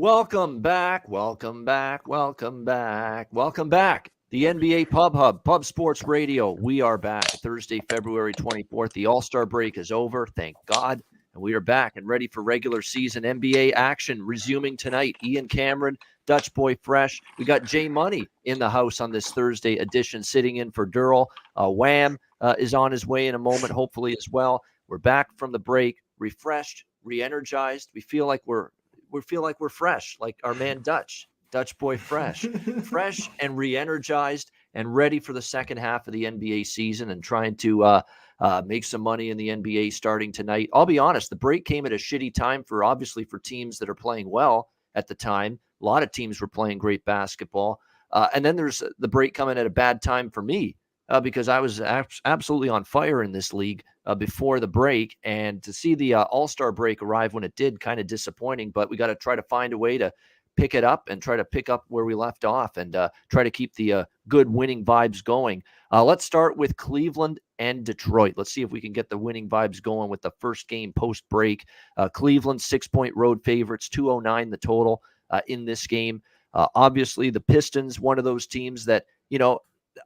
Welcome back. Welcome back. Welcome back. Welcome back. The NBA Pub Hub, Pub Sports Radio. We are back. Thursday, February 24th. The All-Star break is over. Thank God. And we are back and ready for regular season NBA action resuming tonight. Ian Cameron, Dutch Boy Fresh. We got Jay Money in the house on this Thursday edition, sitting in for Durrell. Wham is on his way in a moment, hopefully as well. We're back from the break, refreshed, re-energized. We feel like we're fresh, like our man Dutch Boy Fresh, fresh and re-energized and ready for the second half of the NBA season and trying to make some money in the NBA starting tonight. I'll be honest, the break came at a shitty time for teams that are playing well at the time. A lot of teams were playing great basketball. And then there's the break coming at a bad time for me because I was absolutely on fire in this league before the break. And to see the All-Star break arrive when it did, kind of disappointing. But we got to try to find a way to pick it up and try to pick up where we left off and try to keep the good winning vibes going. Let's start with Cleveland and Detroit. Let's see if we can get the winning vibes going with the first game post-break. Cleveland, 6-point road favorites, 209 the total in this game. Obviously, the Pistons, one of those teams that,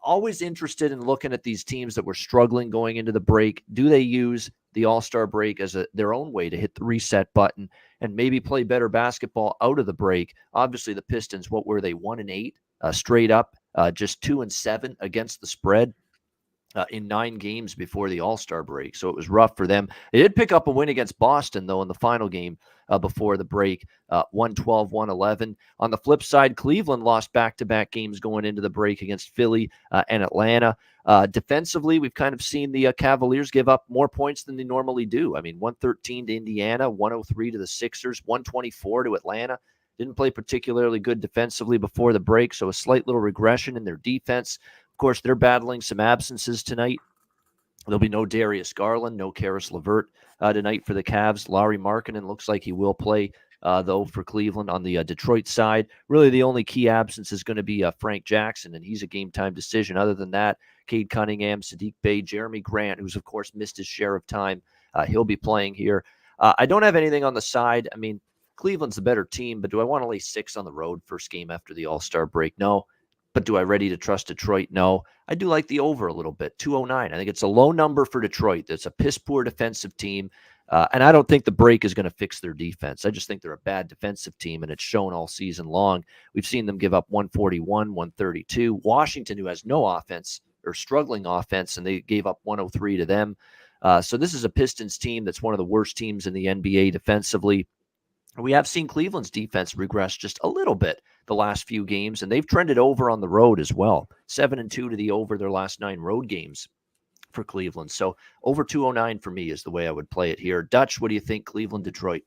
always interested in looking at these teams that were struggling going into the break. Do they use the All-Star break as their own way to hit the reset button and maybe play better basketball out of the break? Obviously, the Pistons, what were they, 1-8 straight up, just 2-7 against the spread in 9 games before the All-Star break. So it was rough for them. They did pick up a win against Boston, though, in the final game before the break, 112, 111. On the flip side, Cleveland lost back-to-back games going into the break against Philly and Atlanta. Defensively, we've kind of seen the Cavaliers give up more points than they normally do. I mean, 113 to Indiana, 103 to the Sixers, 124 to Atlanta. Didn't play particularly good defensively before the break, so a slight little regression in their defense. Of course, they're battling some absences tonight. There'll be no Darius Garland, no Karis LeVert tonight for the Cavs. Lauri Markkanen looks like he will play, though, for Cleveland. On the Detroit side, really the only key absence is going to be Frank Jackson, and he's a game-time decision. Other than that, Cade Cunningham, Sadiq Bey, Jeremy Grant, who's, of course, missed his share of time, he'll be playing here. I don't have anything on the side. I mean, Cleveland's the better team, but do I want to lay 6 on the road first game after the All-Star break? No. But do I ready to trust Detroit? No. I do like the over a little bit, 209. I think it's a low number for Detroit. It's a piss-poor defensive team, and I don't think the break is going to fix their defense. I just think they're a bad defensive team, and it's shown all season long. We've seen them give up 141, 132. Washington, who has no offense or struggling offense, and they gave up 103 to them. So this is a Pistons team that's one of the worst teams in the NBA defensively. We have seen Cleveland's defense regress just a little bit the last few games, and they've trended over on the road as well. 7-2 to the over their last 9 road games for Cleveland. So over 209 for me is the way I would play it here. Dutch, what do you think, Cleveland, Detroit?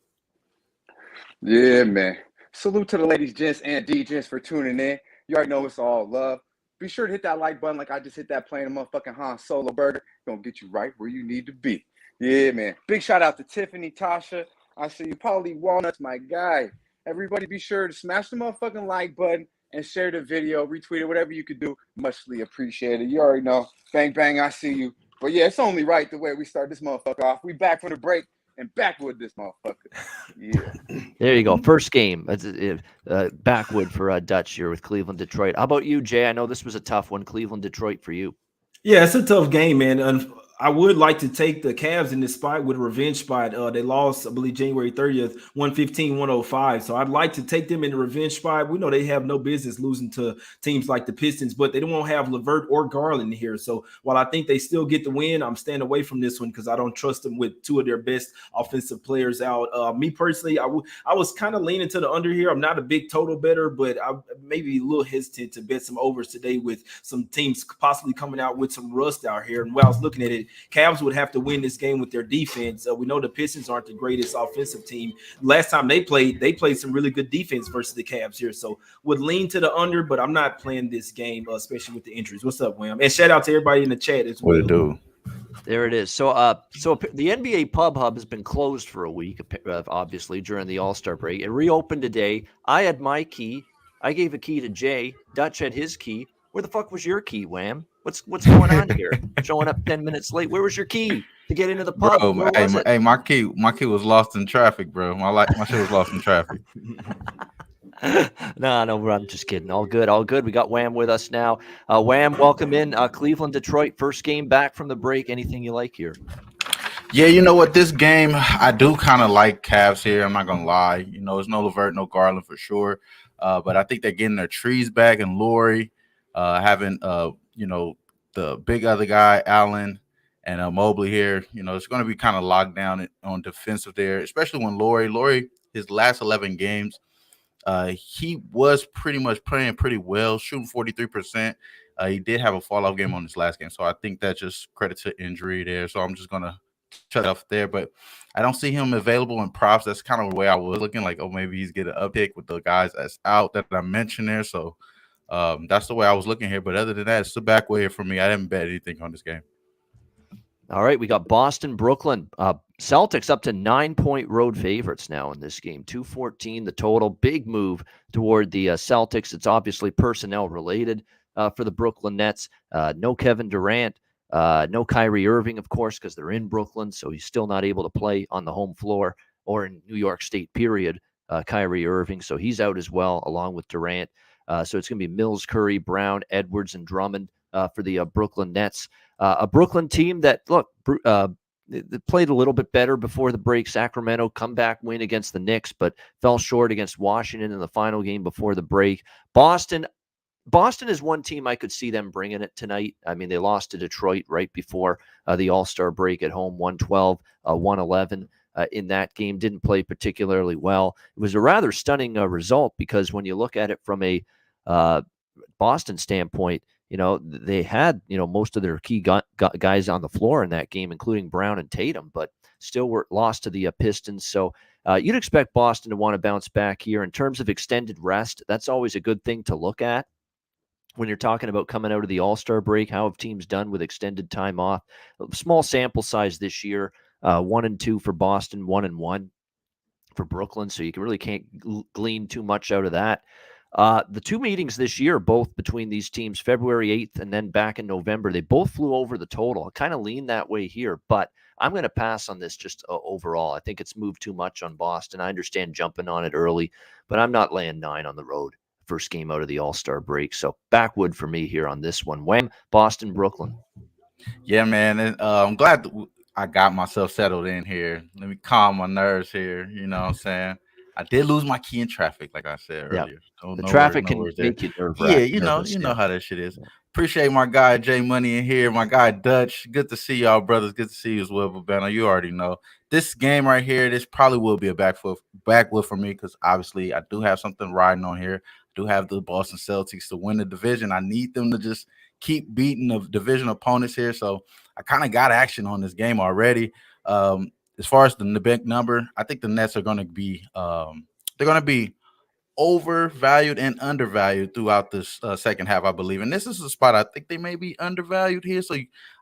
Yeah, man. Salute to the ladies, gents, and DJs for tuning in. You already know it's all love. Be sure to hit that like button like I just hit that playing a motherfucking Han Solo burger. Gonna get you right where you need to be. Yeah, man. Big shout out to Tiffany, Tasha. I see you, Paulie Walnuts, my guy. Everybody be sure to smash the motherfucking like button and share the video, retweet it, whatever you could do. Muchly appreciated. You already know. Bang, bang, I see you. But yeah, it's only right the way we start this motherfucker off. We back from the break and back with this motherfucker. Yeah. There you go. First game. Backwood for Dutch here with Cleveland, Detroit. How about you, Jay? I know this was a tough one. Cleveland, Detroit for you. Yeah, it's a tough game, man. I would like to take the Cavs in this spot with a revenge spot. They lost, I believe, January 30th, 115-105. So I'd like to take them in the revenge spot. We know they have no business losing to teams like the Pistons, but they don't have LeVert or Garland here. So while I think they still get the win, I'm staying away from this one because I don't trust them with 2 of their best offensive players out. Me personally, I was kind of leaning to the under here. I'm not a big total better, but I maybe a little hesitant to bet some overs today with some teams possibly coming out with some rust out here. And while I was looking at it, Cavs would have to win this game with their defense. We know the Pistons aren't the greatest offensive team. Last time they played some really good defense versus the Cavs here. So would lean to the under, but I'm not playing this game, especially with the injuries. What's up, Wham? And shout out to everybody in the chat as well. What it do? There it is. So the NBA Pub Hub has been closed for a week, obviously, during the All-Star break. It reopened today. I had my key. I gave a key to Jay. Dutch had his key. Where the fuck was your key, Wham? What's going on here? Showing up 10 minutes late. Where was your key to get into the pub? Bro, my key was lost in traffic, bro. My shit was lost in traffic. No, I'm just kidding. All good, all good. We got Wham with us now. Wham, welcome in. Cleveland, Detroit, first game back from the break. Anything you like here? Yeah, you know what? This game, I do kind of like Cavs here. I'm not gonna lie. You know, it's no Levert, no Garland for sure. But I think they're getting their trees back and Laurie, having you know, the big other guy, Allen, and Mobley here. You know, it's going to be kind of locked down on defensive there, especially when Laurie, his last 11 games, he was pretty much playing pretty well, shooting 43%. He did have a fall off game on his last game, so I think that's just credit to injury there. So I'm just gonna shut off there, but I don't see him available in props. That's kind of the way I was looking, like, oh, maybe he's getting an uptick with the guys that's out that I mentioned there. So that's the way I was looking here. But other than that, it's the back way for me. I didn't bet anything on this game. All right, we got Boston, Brooklyn. Celtics up to 9-point road favorites now in this game. 214 the total. Big move toward the Celtics. It's obviously personnel related for the Brooklyn Nets. No Kevin Durant. No Kyrie Irving, of course, because they're in Brooklyn, so he's still not able to play on the home floor or in New York State, period. Kyrie Irving, so he's out as well, along with Durant. So it's going to be Mills, Curry, Brown, Edwards, and Drummond for the Brooklyn Nets. A Brooklyn team that, look, they played a little bit better before the break. Sacramento comeback win against the Knicks, but fell short against Washington in the final game before the break. Boston is one team I could see them bringing it tonight. I mean, they lost to Detroit right before the All-Star break at home, 112, 111 in that game. Didn't play particularly well. It was a rather stunning result because when you look at it from a Boston standpoint, you know, they had, you know, most of their key guys on the floor in that game, including Brown and Tatum, but still were lost to the Pistons. So you'd expect Boston to want to bounce back here. In terms of extended rest, that's always a good thing to look at when you're talking about coming out of the All-Star break. How have teams done with extended time off? Small sample size this year, 1-2 for Boston, 1-1 for Brooklyn. So you really can't glean too much out of that. The two meetings this year, both between these teams, February 8th and then back in November, they both flew over the total. I kind of lean that way here, but I'm going to pass on this just overall. I think it's moved too much on Boston. I understand jumping on it early, but I'm not laying 9 on the road. First game out of the All-Star break. So backwood for me here on this one. Wham, Boston, Brooklyn. Yeah, man. And, I'm glad I got myself settled in here. Let me calm my nerves here. You know what I'm saying? I did lose my key in traffic, like I said earlier. The traffic can make you nervous. Yeah, you know how that shit is. Appreciate my guy Jay Money in here, my guy Dutch. Good to see y'all, brothers. Good to see you as well, Babano. You already know this game right here. This probably will be a backwood for me because obviously I do have something riding on here. I do have the Boston Celtics to win the division. I need them to just keep beating the division opponents here. So I kind of got action on this game already. As far as the big number, I think the Nets are going to be overvalued and undervalued throughout this second half, I believe. And this is a spot I think they may be undervalued here. So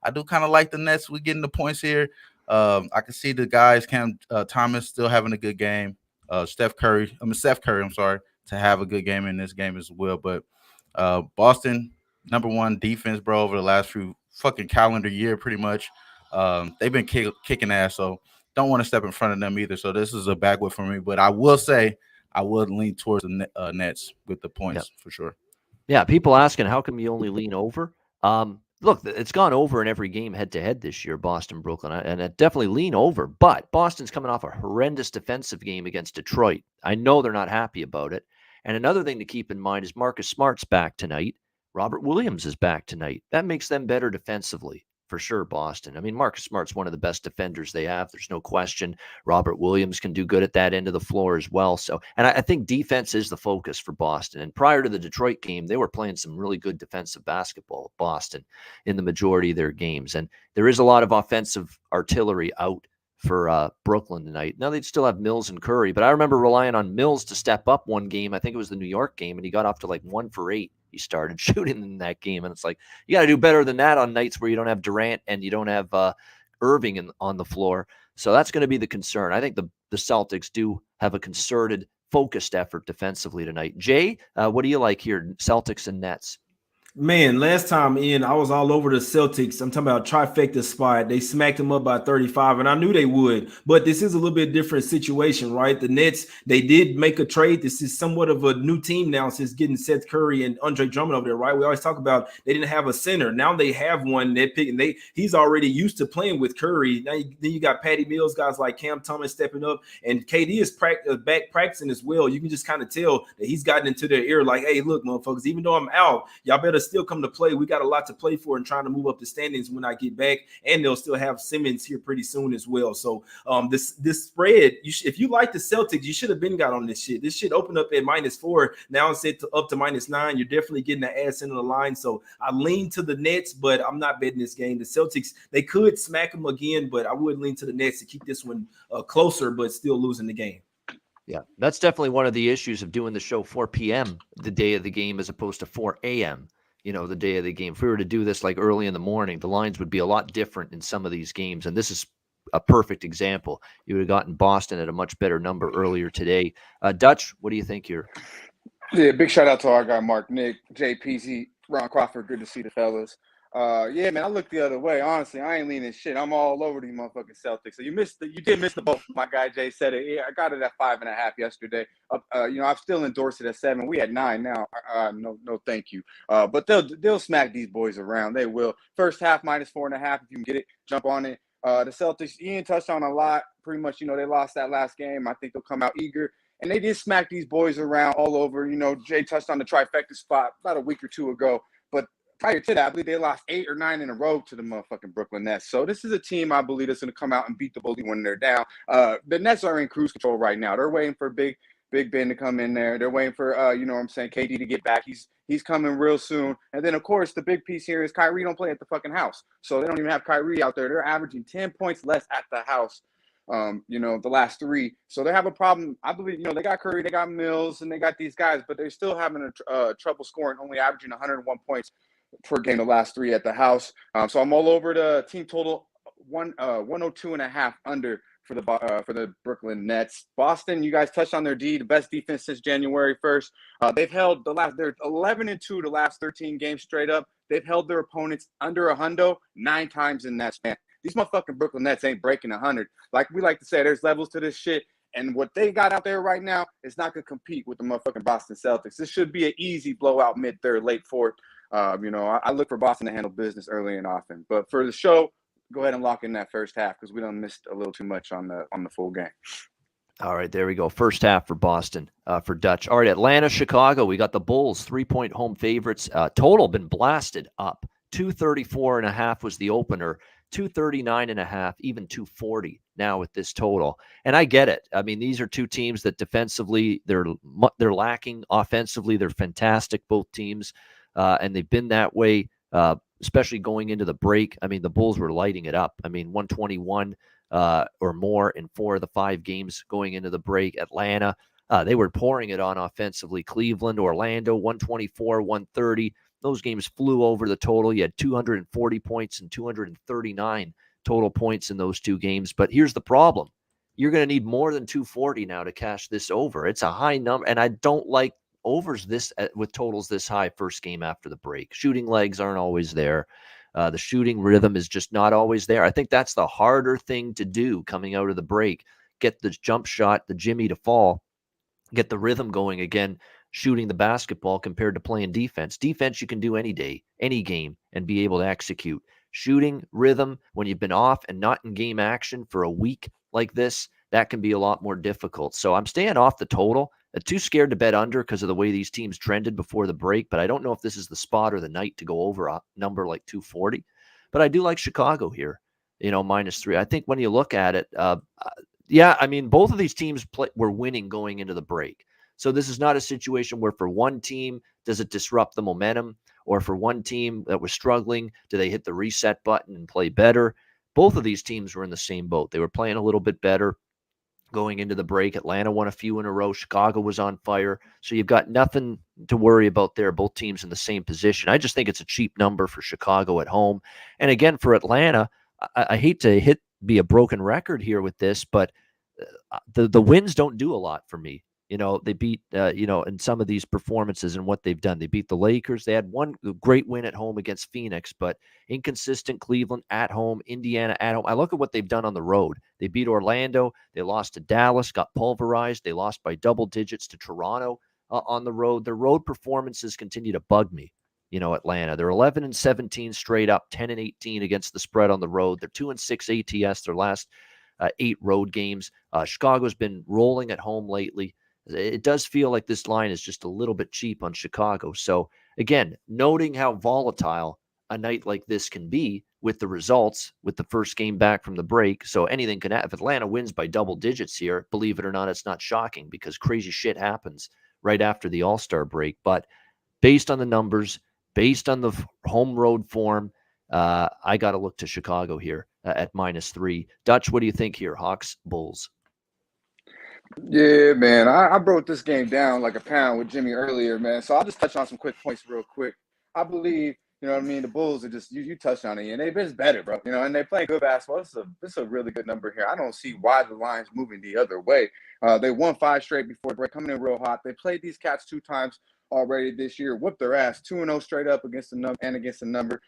I do kind of like the Nets. We're getting the points here. I can see the guys, Cam Thomas still having a good game. Steph Curry, to have a good game in this game as well. But Boston, number one defense, bro, over the last few fucking calendar year, pretty much. They've been kicking ass, so don't want to step in front of them either. So this is a backwood for me. But I will say I would lean towards the Nets with the points for sure. Yeah, people asking, how come you only lean over? Look, it's gone over in every game head-to-head this year, Boston, Brooklyn, and it definitely lean over. But Boston's coming off a horrendous defensive game against Detroit. I know they're not happy about it. And another thing to keep in mind is Marcus Smart's back tonight. Robert Williams is back tonight. That makes them better defensively. For sure, Boston. I mean, Marcus Smart's one of the best defenders they have. There's no question. Robert Williams can do good at that end of the floor as well. So, and I think defense is the focus for Boston. And prior to the Detroit game, they were playing some really good defensive basketball, Boston, in the majority of their games. And there is a lot of offensive artillery out for Brooklyn tonight. Now they'd still have Mills and Curry, but I remember relying on Mills to step up one game. I think it was the New York game, and he got off to like 1 for 8. He started shooting in that game, and it's like you got to do better than that on nights where you don't have Durant and you don't have Irving on the floor. So that's going to be the concern. I think the Celtics do have a concerted, focused effort defensively tonight. Jay, what do you like here, Celtics and Nets? Man, last time in, I was all over the Celtics. I'm talking about trifecta spot. They smacked them up by 35, and I knew they would. But this is a little bit different situation, right? The Nets, they did make a trade. This is somewhat of a new team now since getting Seth Curry and Andre Drummond over there, right? We always talk about they didn't have a center. Now they have one. He's already used to playing with Curry. Now then you got Patty Mills, guys like Cam Thomas stepping up, and KD is back practicing as well. You can just kind of tell that he's gotten into their ear like, hey, look, motherfuckers, even though I'm out, y'all better still come to play. We got a lot to play for and trying to move up the standings when I get back. And they'll still have Simmons here pretty soon as well. So this spread, if you like the Celtics, you should have been got on this shit. This shit opened up at -4. Now it's set up to -9. You're definitely getting the ass into the line. So I lean to the Nets, but I'm not betting this game. The Celtics, they could smack them again, but I would lean to the Nets to keep this one closer, but still losing the game. Yeah, that's definitely one of the issues of doing the show 4 p.m. the day of the game as opposed to 4 a.m., the day of the game. If we were to do this like early in the morning, the lines would be a lot different in some of these games. And this is a perfect example. You would have gotten Boston at a much better number earlier today. Dutch, what do you think here? Yeah, big shout out to our guy, Mark, Nick, JPZ, Ron Crawford. Good to see the fellas. Yeah, man, I look the other way. Honestly, I ain't leaning shit. I'm all over these motherfucking Celtics. So you did miss the boat. My guy Jay said it. Yeah, I got it at 5.5 yesterday. I've still endorsed it at 7. We at 9 now. No, thank you. But they'll smack these boys around. They will. First half -4.5. If you can get it, jump on it. The Celtics, Ian touched on a lot. Pretty much, they lost that last game. I think they'll come out eager. And they did smack these boys around all over. Jay touched on the trifecta spot about a week or two ago. But prior to that, I believe they lost 8 or 9 in a row to the motherfucking Brooklyn Nets. So this is a team I believe that's going to come out and beat the Bully when they're down. The Nets are in cruise control right now. They're waiting for Big Ben to come in there. They're waiting for, KD to get back. He's coming real soon. And then, of course, the big piece here is Kyrie don't play at the fucking house. So they don't even have Kyrie out there. They're averaging 10 points less at the house. The last 3. So they have a problem. I believe, they got Curry, they got Mills, and they got these guys, but they're still having trouble scoring, only averaging 101 points per game the last 3 at the house. So I'm all over the team total 102.5 under for the Brooklyn Nets. Boston, you guys touched on their the best defense since January 1st. They've held they're 11-2 the last 13 games straight up. They've held their opponents under 100 9 times in that span. These motherfucking Brooklyn Nets ain't breaking 100. Like we like to say, there's levels to this shit. And what they got out there right now is not going to compete with the motherfucking Boston Celtics. This should be an easy blowout mid-third, late fourth. I look for Boston to handle business early and often. But for the show, go ahead and lock in that first half because we done missed a little too much on the full game. All right, there we go. First half for Boston, for Dutch. All right, Atlanta, Chicago. We got the Bulls, 3-point home favorites. Total been blasted up. 234.5 was the opener. 239.5, even 240 now with this total. And I get it. I mean, these are two teams that defensively they're lacking. Offensively, they're fantastic, both teams, and they've been that way, especially going into the break. I mean, the Bulls were lighting it up. I mean, 121 or more in 4 of the 5 games going into the break. Atlanta, they were pouring it on offensively. Cleveland, Orlando, 124, 130. Those games flew over the total. You had 240 points and 239 total points in those 2 games. But here's the problem. You're going to need more than 240 now to cash this over. It's a high number, and I don't like overs with totals this high first game after the break. Shooting legs aren't always there. The shooting rhythm is just not always there. I think that's the harder thing to do coming out of the break. Get the jump shot, the Jimmy to fall, get the rhythm going again, shooting the basketball compared to playing defense. Defense you can do any day, any game, and be able to execute. Shooting rhythm, when you've been off and not in game action for a week like this, that can be a lot more difficult. So I'm staying off the total. Too scared to bet under because of the way these teams trended before the break, but I don't know if this is the spot or the night to go over a number like 240. But I do like Chicago here, -3. I think when you look at it, both of these teams were winning going into the break. So this is not a situation where for one team, does it disrupt the momentum? Or for one team that was struggling, do they hit the reset button and play better? Both of these teams were in the same boat. They were playing a little bit better going into the break. Atlanta won a few in a row. Chicago was on fire. So you've got nothing to worry about there. Both teams in the same position. I just think it's a cheap number for Chicago at home. And again, for Atlanta, I hate to be a broken record here with this, but the wins don't do a lot for me. They beat, in some of these performances and what they've done. They beat the Lakers. They had one great win at home against Phoenix, but inconsistent. Cleveland at home, Indiana at home. I look at what they've done on the road. They beat Orlando. They lost to Dallas, got pulverized. They lost by double digits to Toronto on the road. Their road performances continue to bug me. Atlanta. They're 11-17 straight up, 10-18 against the spread on the road. They're 2-6 ATS, their last 8 road games. Chicago's been rolling at home lately. It does feel like this line is just a little bit cheap on Chicago. So, again, noting how volatile a night like this can be with the results, with the first game back from the break. So anything can happen. If Atlanta wins by double digits here, believe it or not, it's not shocking because crazy shit happens right after the All-Star break. But based on the numbers, based on the home road form, I got to look to Chicago here at -3. Dutch, what do you think here? Hawks, Bulls. Yeah, man. I broke this game down like a pound with Jimmy earlier, man. So I'll just touch on some quick points real quick. I believe, you know what I mean, the Bulls are just you touched on it, and they're just better, bro. And they play good basketball. This is a really good number here. I don't see why the line's moving the other way. They won 5 straight before break, coming in real hot. They played these cats 2 times already this year, whooped their ass 2-0 straight up against the number and against the number.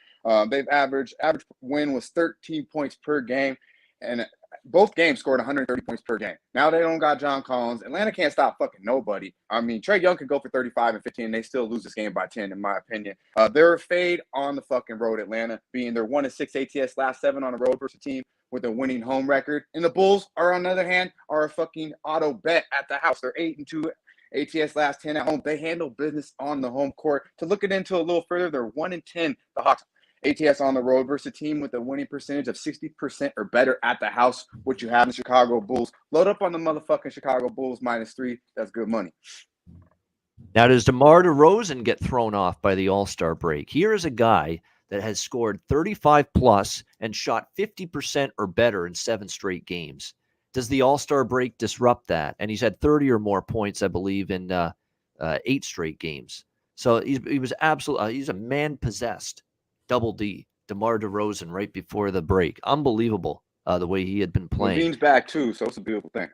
They've average win was 13 points per game, and both games scored 130 points per game. Now they don't got John Collins. Atlanta can't stop fucking nobody. I mean, Trae Young can go for 35 and 15, and they still lose this game by 10, in my opinion. They're a fade on the fucking road, Atlanta, being their 1-6 ATS last 7 on the road versus a team with a winning home record. And the Bulls are, on the other hand, are a fucking auto bet at the house. They're 8-2 ATS last 10 at home. They handle business on the home court. To look it into a little further, they're 1-10. The Hawks ATS on the road versus a team with a winning percentage of 60% or better at the house, what you have in Chicago Bulls. Load up on the motherfucking Chicago Bulls -3. That's good money. Now, does DeMar DeRozan get thrown off by the All-Star break? Here is a guy that has scored 35 plus and shot 50% or better in 7 straight games. Does the All-Star break disrupt that? And he's had 30 or more points, I believe, in 8 straight games. So he was absolutely, he's a man-possessed double D, DeMar DeRozan, right before the break. Unbelievable the way he had been playing. Levine's back too, so it's a beautiful thing.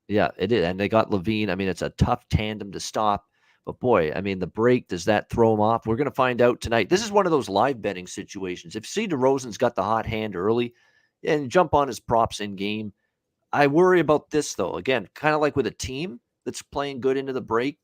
Yeah, it is. And they got Levine. I mean, it's a tough tandem to stop. But boy, I mean, the break, does that throw him off? We're going to find out tonight. This is one of those live betting situations. If C. DeRozan's got the hot hand early and jump on his props in game, I worry about this, though. Again, kind of like with a team that's playing good into the break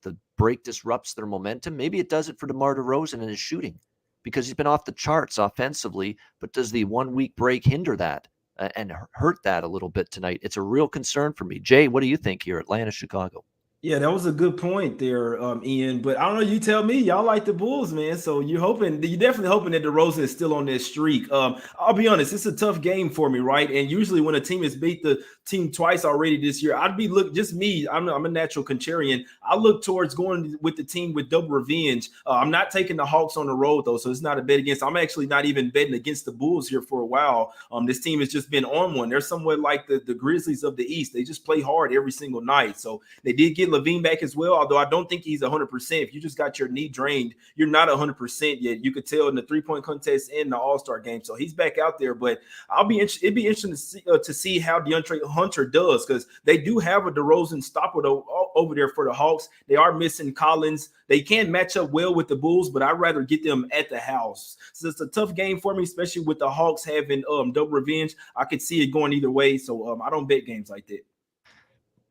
disrupts their momentum. Maybe it does it for DeMar DeRozan and his shooting, because he's been off the charts offensively, but does the 1 week break hinder that and hurt that a little bit tonight? It's a real concern for me. Jay, what do you think here, Atlanta, Chicago? Yeah, that was a good point there, Ian. But I don't know. You tell me. Y'all like the Bulls, man. So you're definitely hoping that DeRozan is still on this streak. I'll be honest, it's a tough game for me, right? And usually when a team has beat the team twice already this year, I'm a natural contrarian. I look towards going with the team with double revenge. I'm not taking the Hawks on the road though, so it's not a bet against. I'm actually not even betting against the Bulls here for a while. This team has just been on one. They're somewhat like the Grizzlies of the East. They just play hard every single night. So they did get Levine back as well, although I don't think he's 100%. If you just got your knee drained, you're not 100% yet. You could tell in the 3-point contest and the All-Star game. So he's back out there, but it'd be interesting to see how DeAndre Hunter does, because they do have a DeRozan stopper over there for the Hawks. They are missing Collins. They can match up well with the Bulls, but I'd rather get them at the house. So it's a tough game for me, especially with the Hawks having double revenge. I could see it going either way, so I don't bet games like that.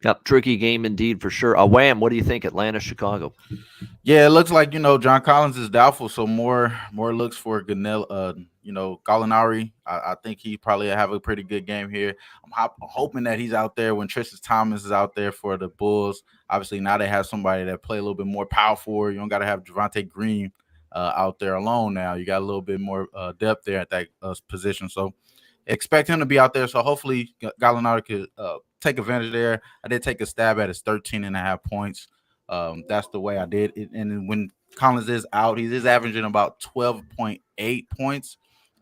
Yep, tricky game indeed for sure. Wham, what do you think, Atlanta, Chicago? Yeah, it looks like, John Collins is doubtful, so more looks for Gallinari. I think he probably have a pretty good game here. I'm hoping that he's out there when Tristan Thompson is out there for the Bulls. Obviously, now they have somebody that play a little bit more powerful. You don't got to have Javonte Green out there alone now. You got a little bit more depth there at that position, so expect him to be out there. So hopefully Gallinari could take advantage there. I did take a stab at his 13.5 points. That's the way I did it. And when Collins is out, he is averaging about 12.8 points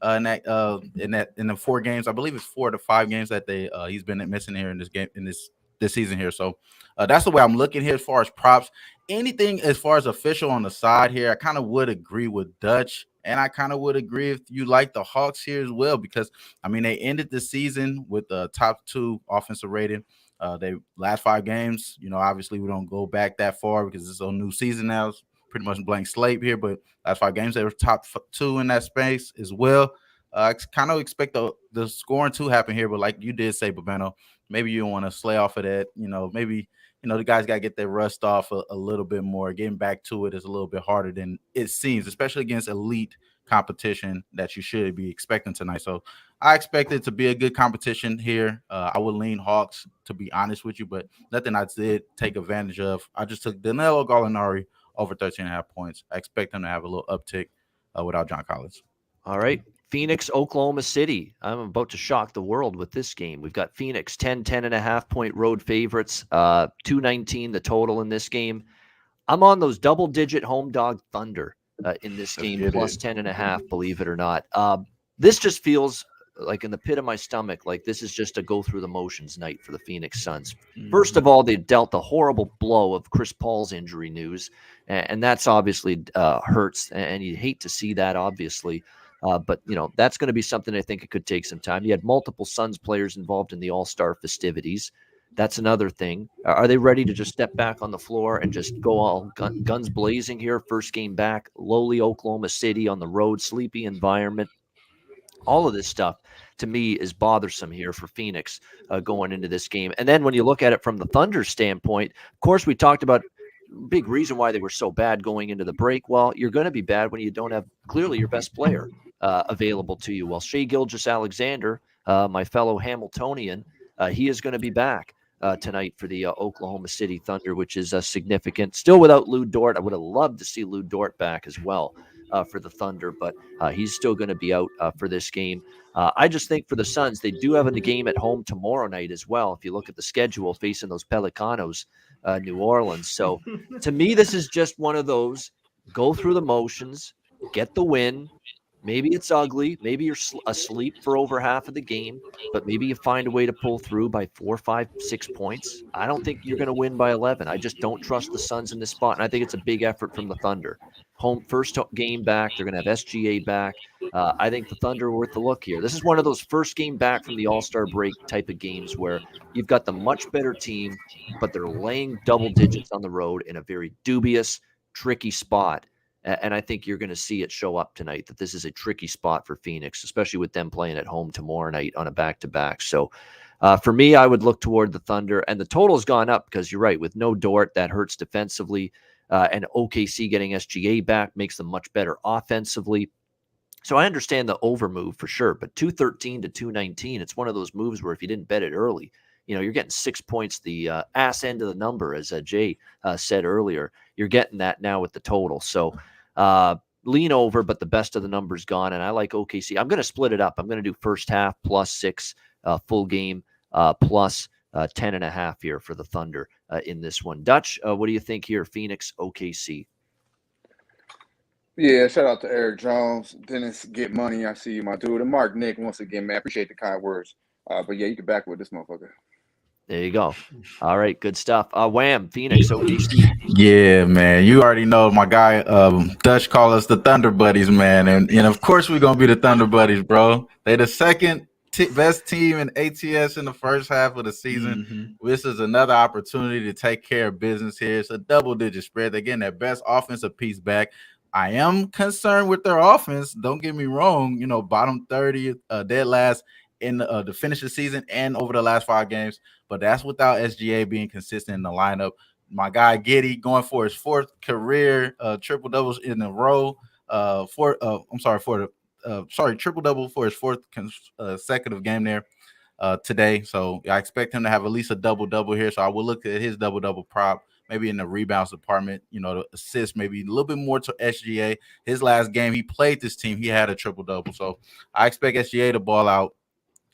in the 4 games. I believe it's 4 to 5 games that he's been missing here in this game this season here. So that's the way I'm looking here as far as props. Anything as far as official on the side here, I kind of would agree with Dutch. And I kind of would agree if you like the Hawks here as well, because, I mean, they ended the season with the top 2 offensive rating. They last 5 games, obviously we don't go back that far because it's a new season now. It's pretty much a blank slate here, but last 5 games they were top 2 in that space as well. I kind of expect the scoring to happen here, but like you did say, Babeno, maybe you want to slay off of that. Maybe the guys got to get their rust off a little bit more. Getting back to it is a little bit harder than it seems, especially against elite competition that you should be expecting tonight. So I expect it to be a good competition here. I would lean Hawks, to be honest with you, but nothing I did take advantage of. I just took Danilo Gallinari over 13.5 points. I expect them to have a little uptick without John Collins. All right. Phoenix, Oklahoma City. I'm about to shock the world with this game. We've got Phoenix 10.5 point road favorites, 219 the total in this game. I'm on those double-digit home dog Thunder in this game, plus 10.5, believe it or not. This just feels like in the pit of my stomach, like this is just a go through the motions night for the Phoenix Suns. First of all, they dealt the horrible blow of Chris Paul's injury news, and that's obviously hurts, and you hate to see that, obviously. But, that's going to be something I think it could take some time. You had multiple Suns players involved in the All-Star festivities. That's another thing. Are they ready to just step back on the floor and just go all guns blazing here? First game back, lowly Oklahoma City on the road, sleepy environment. All of this stuff, to me, is bothersome here for Phoenix going into this game. And then when you look at it from the Thunder standpoint, of course, we talked about big reason why they were so bad going into the break. Well, you're going to be bad when you don't have clearly your best player available to you. Well, Shai Gilgeous-Alexander, my fellow Hamiltonian, he is going to be back tonight for the Oklahoma City Thunder, which is significant. Still without Lou Dort. I would have loved to see Lou Dort back as well for the Thunder, but he's still going to be out for this game. I just think for the Suns, they do have a game at home tomorrow night as well. If you look at the schedule, facing those Pelicanos, New Orleans. So to me, this is just one of those go through the motions, get the win. Maybe it's ugly. Maybe you're asleep for over half of the game, but maybe you find a way to pull through by 4, 5, 6 points. I don't think you're going to win by 11. I just don't trust the Suns in this spot, and I think it's a big effort from the Thunder. First game back. They're going to have SGA back. I think the Thunder are worth the look here. This is one of those first game back from the All-Star break type of games where you've got the much better team, but they're laying double digits on the road in a very dubious, tricky spot. And I think you're going to see it show up tonight, that this is a tricky spot for Phoenix, especially with them playing at home tomorrow night on a back-to-back. So for me, I would look toward the Thunder. And the total's gone up because you're right. With no Dort, that hurts defensively. And OKC getting SGA back makes them much better offensively. So I understand the over move for sure. But 213 to 219, it's one of those moves where if you didn't bet it early, you're getting 6 points, the ass end of the number, as Jay said earlier. You're getting that now with the total. So lean over, but the best of the numbers gone. And I like OKC. I'm going to split it up. I'm going to do first half plus 6, full game plus 10.5 here for the Thunder in this one. Dutch, what do you think here? Phoenix, OKC. Yeah, shout out to Eric Jones, Dennis Get Money. I see you, my dude. And Mark Nick, once again, man, appreciate the kind words. But yeah, you can back with this motherfucker. There you go. All right, good stuff. Wham, Phoenix, OKC. Yeah, man. You already know my guy Dutch call us the Thunder Buddies, man. And of course we're gonna be the Thunder Buddies, bro. They the second best team in ATS in the first half of the season. This is another opportunity to take care of business here. It's a double-digit spread. They're getting their best offensive piece back. I am concerned with their offense. Don't get me wrong. Bottom 30, dead last in the finish of the season and over the last 5 games. But that's without SGA being consistent in the lineup. My guy Giddey going for his 4th career triple doubles in a row. Triple double for his 4th consecutive game there today. So I expect him to have at least a double here. So I will look at his double prop, maybe in the rebounds department. The assist maybe a little bit more to SGA. His last game he played this team, he had a triple double. So I expect SGA to ball out.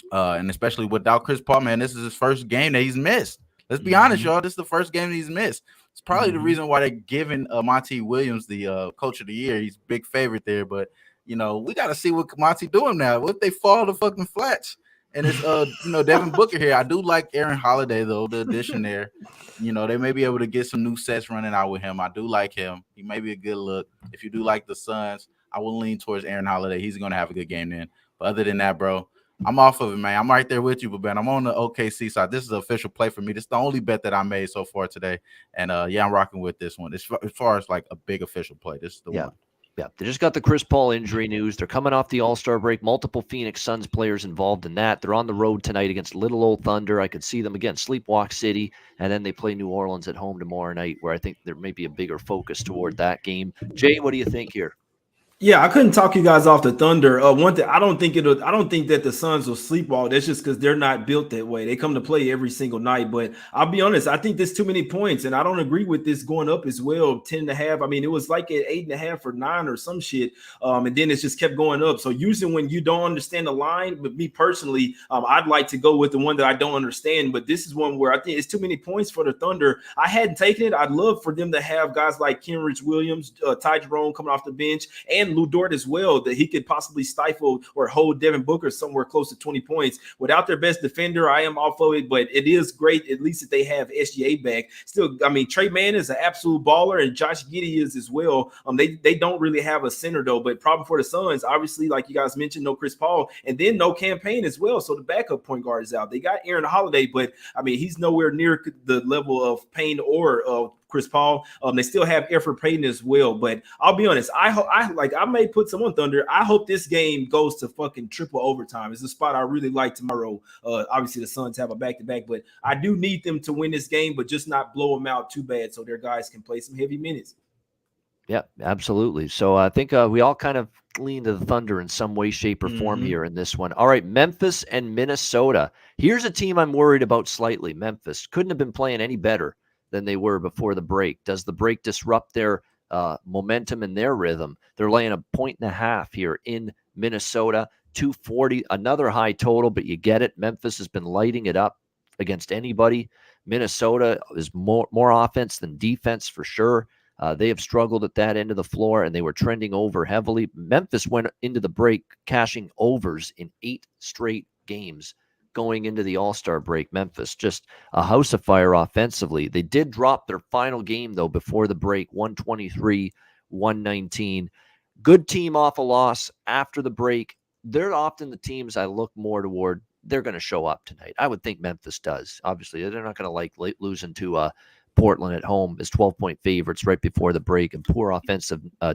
And especially without Chris Paul, man, this is his first game that he's missed. Let's be honest, y'all. This is the first game that he's missed. It's probably the reason why they're giving Monty Williams the coach of the year. He's big favorite there, but we got to see what Monty doing now. What if they fall to fucking flats? And it's Devin Booker here. I do like Aaron Holiday though, the addition there. They may be able to get some new sets running out with him. I do like him. He may be a good look. If you do like the Suns, I will lean towards Aaron Holiday. He's gonna have a good game then. But other than that, bro, I'm off of it, man. I'm right there with you, but man, I'm on the OKC side. This is an official play for me. This is the only bet that I made so far today, and yeah, I'm rocking with this one. As far as like a big official play, this is the one. Yeah, they just got the Chris Paul injury news. They're coming off the All-Star break. Multiple Phoenix Suns players involved in that. They're on the road tonight against Little Old Thunder. I could see them again, Sleepwalk City, and then they play New Orleans at home tomorrow night, where I think there may be a bigger focus toward that game. Jay, what do you think here? Yeah, I couldn't talk you guys off the Thunder. One thing, I don't think that the Suns will sleepwalk. That's just because they're not built that way. They come to play every single night. But I'll be honest, I think there's too many points, and I don't agree with this going up as well. 10.5. I mean, it was like at 8.5 or 9 or some shit, and then it's just kept going up. So usually when you don't understand the line, but me personally, I'd like to go with the one that I don't understand. But this is one where I think it's too many points for the Thunder. I hadn't taken it. I'd love for them to have guys like Kenrich Williams, Ty Jerome coming off the bench, and Lou Dort as well, that he could possibly stifle or hold Devin Booker somewhere close to 20 points. Without their best defender, I am off of it, but it is great at least that they have SGA back. Still, I mean, Trey Mann is an absolute baller, and Josh Giddey is as well. They don't really have a center though, but problem for the Suns, obviously, like you guys mentioned, no Chris Paul, and then no campaign as well. So the backup point guard is out. They got Aaron Holiday, but I mean, he's nowhere near the level of Payne or Chris Paul. They still have Efra Payton as well, but I'll be honest, I may put some on Thunder. I hope this game goes to fucking triple overtime. It's a spot I really like tomorrow. Obviously the Suns have a back-to-back, but I do need them to win this game, but just not blow them out too bad so their guys can play some heavy minutes. Yeah, absolutely. So I think we all kind of lean to the Thunder in some way, shape, or form here in this one. All right, Memphis and Minnesota. Here's a team I'm worried about slightly. Memphis couldn't have been playing any better than they were before the break. Does the break disrupt their momentum and their rhythm? They're laying 1.5 here in Minnesota, 240, another high total, but you get it. Memphis has been lighting it up against anybody. Minnesota is more offense than defense for sure. They have struggled at that end of the floor, and they were trending over heavily. Memphis went into the break cashing overs in 8 straight games going into the All-Star break. Memphis, just a house of fire offensively. They did drop their final game, though, before the break, 123-119. Good team off a loss after the break. They're often the teams I look more toward. They're going to show up tonight. I would think Memphis does. Obviously, they're not going to like losing to Portland at home as 12-point favorites right before the break, and poor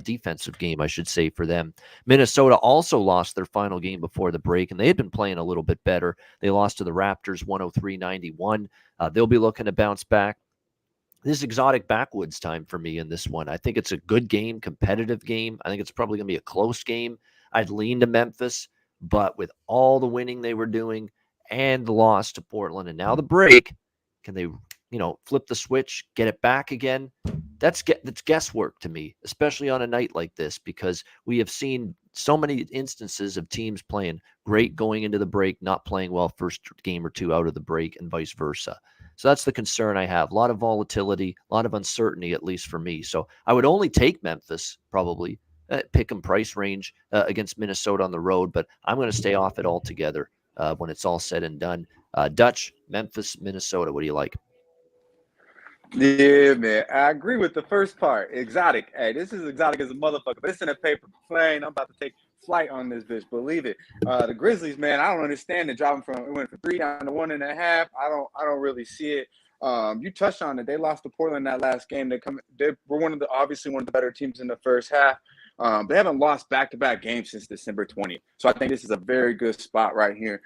defensive game, I should say, for them. Minnesota also lost their final game before the break, and they had been playing a little bit better. They lost to the Raptors 103-91. They'll be looking to bounce back. This is exotic backwoods time for me in this one. I think it's a good game, competitive game. I think it's probably going to be a close game. I'd lean to Memphis, but with all the winning they were doing and the loss to Portland and now the break, can they flip the switch, get it back again? That's guesswork to me, especially on a night like this, because we have seen so many instances of teams playing great going into the break, not playing well first game or two out of the break, and vice versa. So that's the concern I have. A lot of volatility, a lot of uncertainty, at least for me. So I would only take Memphis, probably, pick 'em price range against Minnesota on the road, but I'm going to stay off it altogether when it's all said and done. Dutch, Memphis, Minnesota, what do you like? Yeah, man. I agree with the first part. Exotic. Hey, this is exotic as a motherfucker. This in a paper plane. I'm about to take flight on this bitch. Believe it. The Grizzlies, man, I don't understand it. It went from 3 down to 1.5. I don't really see it. You touched on it. They lost to Portland that last game. They were obviously one of the better teams in the first half. They haven't lost back-to-back games since December 20th. So I think this is a very good spot right here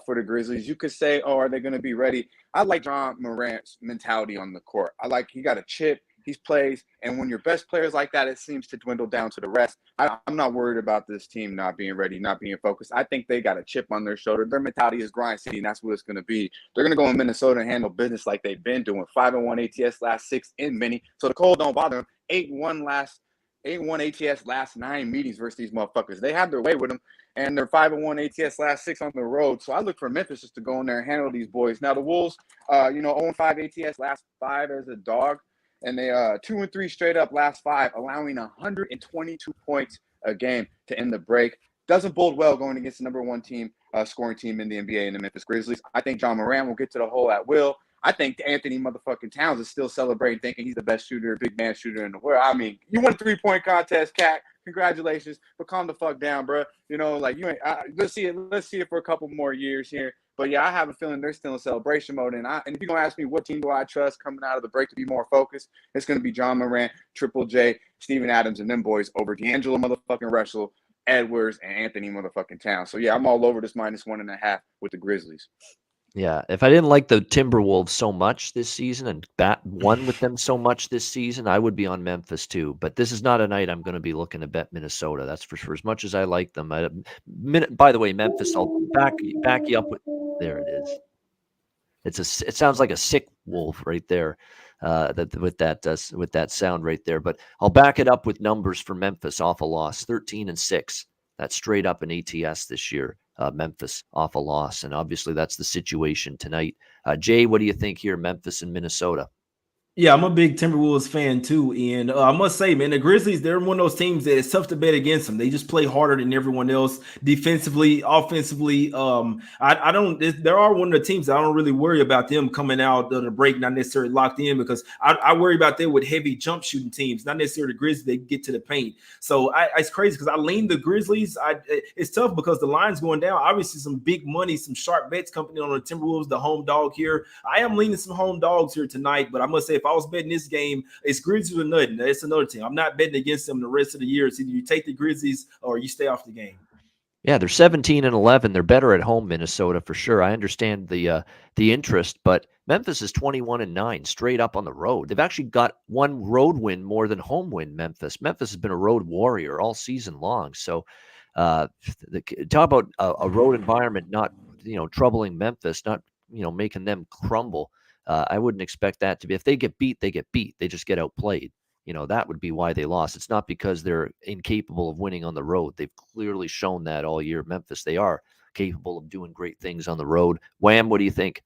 for the Grizzlies. You could say, oh, are they going to be ready? I like John Morant's mentality on the court. He got a chip. He plays. And when your best players like that, it seems to dwindle down to the rest. I'm not worried about this team not being ready, not being focused. I think they got a chip on their shoulder. Their mentality is grind city, and that's what it's going to be. They're going to go in Minnesota and handle business like they've been doing. 5-1 ATS last 6 in mini. So the cold don't bother them. 8-1 ATS last 9 meetings versus these motherfuckers. They have their way with them, and they're 5-1 ATS last 6 on the road. So I look for Memphis just to go in there and handle these boys. Now the Wolves, 0-5 ATS last 5 as a dog, and they 2-3 straight up last 5, allowing 122 points a game to end the break. Doesn't bode well going against the number 1 team, scoring team in the NBA and the Memphis Grizzlies. I think John Morant will get to the hole at will. I think Anthony motherfucking Towns is still celebrating, thinking he's the best shooter, big man shooter in the world. I mean, you won a 3-point contest, Cat. Congratulations, but calm the fuck down, bro. You know, like you ain't. Let's see it for a couple more years here. But yeah, I have a feeling they're still in celebration mode. And if you're gonna ask me what team do I trust coming out of the break to be more focused, it's gonna be John Morant, Triple J, Steven Adams, and them boys over D'Angelo motherfucking Russell, Edwards, and Anthony motherfucking Towns. So yeah, I'm all over this -1.5 with the Grizzlies. Yeah, if I didn't like the Timberwolves so much this season and won with them so much this season, I would be on Memphis too. But this is not a night I'm going to be looking to bet Minnesota. That's for sure. As much as I like them, by the way, Memphis, I'll back you up with. There it is. It sounds like a sick wolf right there. With that sound right there. But I'll back it up with numbers for Memphis off a loss, 13-6. That's straight up in ATS this year. Memphis off a loss, and obviously that's the situation tonight. Jay, what do you think here, Memphis and Minnesota? Yeah, I'm a big Timberwolves fan too, and I must say, man, the Grizzlies, they're one of those teams that it's tough to bet against them. They just play harder than everyone else defensively, offensively. I don't. There are one of the teams that I don't really worry about them coming out of the break, not necessarily locked in, because I worry about them with heavy jump shooting teams, not necessarily the Grizzlies. They get to the paint, so it's crazy because I lean the Grizzlies. It's tough because the line's going down. Obviously, some big money, some sharp bets coming on the Timberwolves, the home dog here. I am leaning some home dogs here tonight, but I must say, if I was betting this game, it's Grizzlies or nothing. That's another team. I'm not betting against them the rest of the year. It's either you take the Grizzlies or you stay off the game. Yeah, they're 17-11. They're better at home, Minnesota, for sure. I understand the interest, but Memphis is 21-9 straight up on the road. They've actually got one road win more than home win. Memphis has been a road warrior all season long. So, talk about a road environment not troubling Memphis, not making them crumble. I wouldn't expect that to be. If they get beat, they get beat. They just get outplayed. That would be why they lost. It's not because they're incapable of winning on the road. They've clearly shown that all year. Memphis, they are capable of doing great things on the road. Wham, what do you think?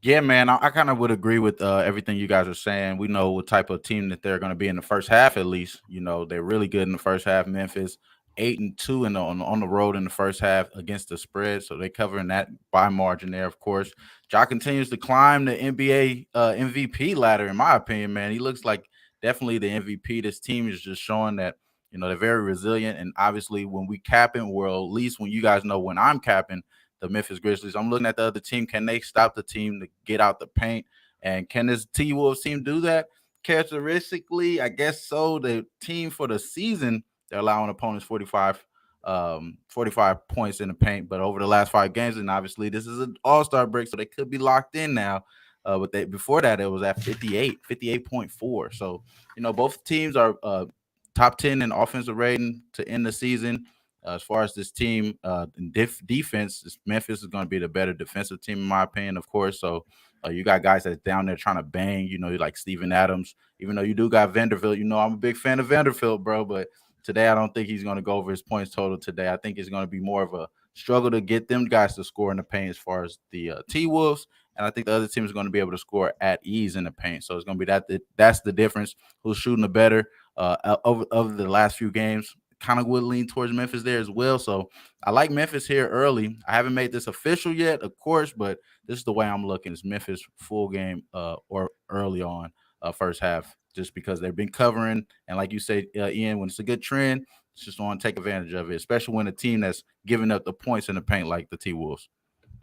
Yeah, man, I kind of would agree with everything you guys are saying. We know what type of team that they're going to be in the first half, at least. They're really good in the first half. Memphis, 8-2 on the road in the first half against the spread. So they're covering that by margin there, of course. Ja continues to climb the NBA MVP ladder, in my opinion, man. He looks like definitely the MVP. This team is just showing that, they're very resilient. And obviously when we capping, well, at least when you guys know when I'm capping the Memphis Grizzlies, I'm looking at the other team. Can they stop the team to get out the paint? And can this T-Wolves team do that? Characteristically, I guess so. The team for the season, they're allowing opponents 45 points in the paint. But over the last 5 games, and obviously this is an all-star break, so they could be locked in now. But before that, it was at 58.4. So, both teams are top 10 in offensive rating to end the season. As far as this team defense, Memphis is going to be the better defensive team, in my opinion, of course. So you got guys that's down there trying to bang, like Steven Adams. Even though you do got Vanderbilt, I'm a big fan of Vanderbilt, bro. But today I don't think he's going to go over his points total today. I think it's going to be more of a struggle to get them guys to score in the paint as far as the T-Wolves. And I think the other team is going to be able to score at ease in the paint. So it's going to be that's the difference. Who's shooting the better over the last few games. Kind of would lean towards Memphis there as well. So I like Memphis here early. I haven't made this official yet, of course, but this is the way I'm looking. It's Memphis full game or early on first half, just because they've been covering. And like you said, Ian, when it's a good trend, it's just want to take advantage of it, especially when a team that's giving up the points in the paint like the T-Wolves.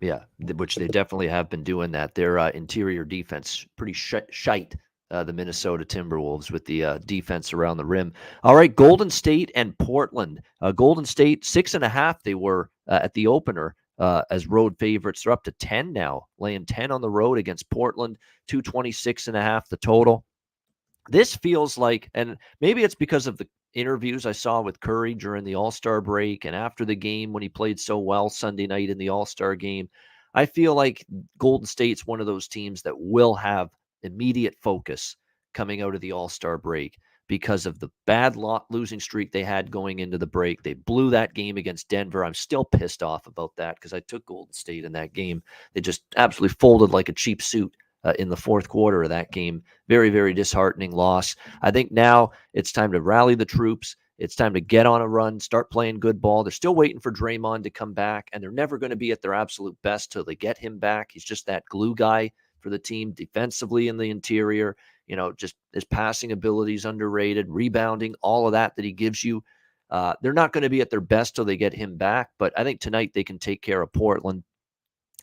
Yeah, which they definitely have been doing that. Their interior defense, pretty shite. The Minnesota Timberwolves with the defense around the rim. All right, Golden State and Portland. Golden State 6.5. They were at the opener as road favorites. They're up to 10 now, laying 10 on the road against Portland. 226.5 the total. This feels like, and maybe it's because of the interviews I saw with Curry during the All-Star break and after the game when he played so well Sunday night in the All-Star game. I feel like Golden State's one of those teams that will have immediate focus coming out of the All-Star break because of the bad losing streak they had going into the break. They blew that game against Denver. I'm still pissed off about that because I took Golden State in that game. They just absolutely folded like a cheap suit in the fourth quarter of that game. Very, very disheartening loss. I think now it's time to rally the troops. It's time to get on a run, start playing good ball. They're still waiting for Draymond to come back, and they're never going to be at their absolute best till they get him back. He's just that glue guy for the team defensively in the interior. Just his passing ability is underrated, rebounding, all of that he gives you. They're not going to be at their best till they get him back, but I think tonight they can take care of Portland.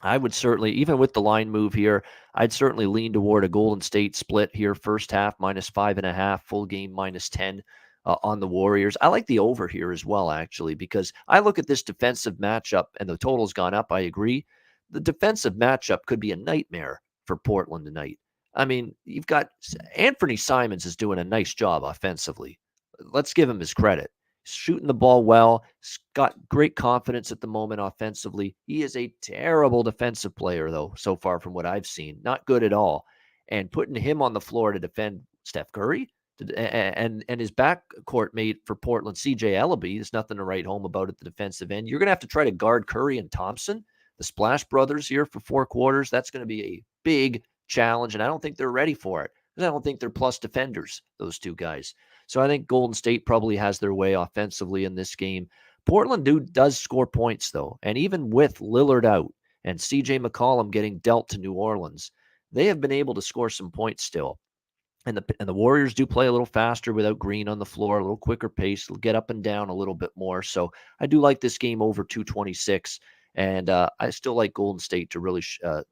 I would certainly, even with the line move here, I'd certainly lean toward a Golden State split here. First half -5.5, full game -10 on the Warriors. I like the over here as well, actually, because I look at this defensive matchup and the total's gone up. I agree. The defensive matchup could be a nightmare for Portland tonight. I mean, you've got Anthony Simons is doing a nice job offensively. Let's give him his credit. Shooting the ball well. He's got great confidence at the moment offensively. He is a terrible defensive player, though, so far from what I've seen. Not good at all. And putting him on the floor to defend Steph Curry and his backcourt mate for Portland, CJ Ellaby, there's nothing to write home about at the defensive end. You're going to have to try to guard Curry and Thompson, the Splash Brothers here for 4 quarters. That's going to be a big challenge, and I don't think they're ready for it because I don't think they're plus defenders, those two guys. So I think Golden State probably has their way offensively in this game. Portland does score points, though, and even with Lillard out and C.J. McCollum getting dealt to New Orleans, they have been able to score some points still. And the Warriors do play a little faster without Green on the floor, a little quicker pace. They'll get up and down a little bit more. So I do like this game over 226, and I still like Golden State to really an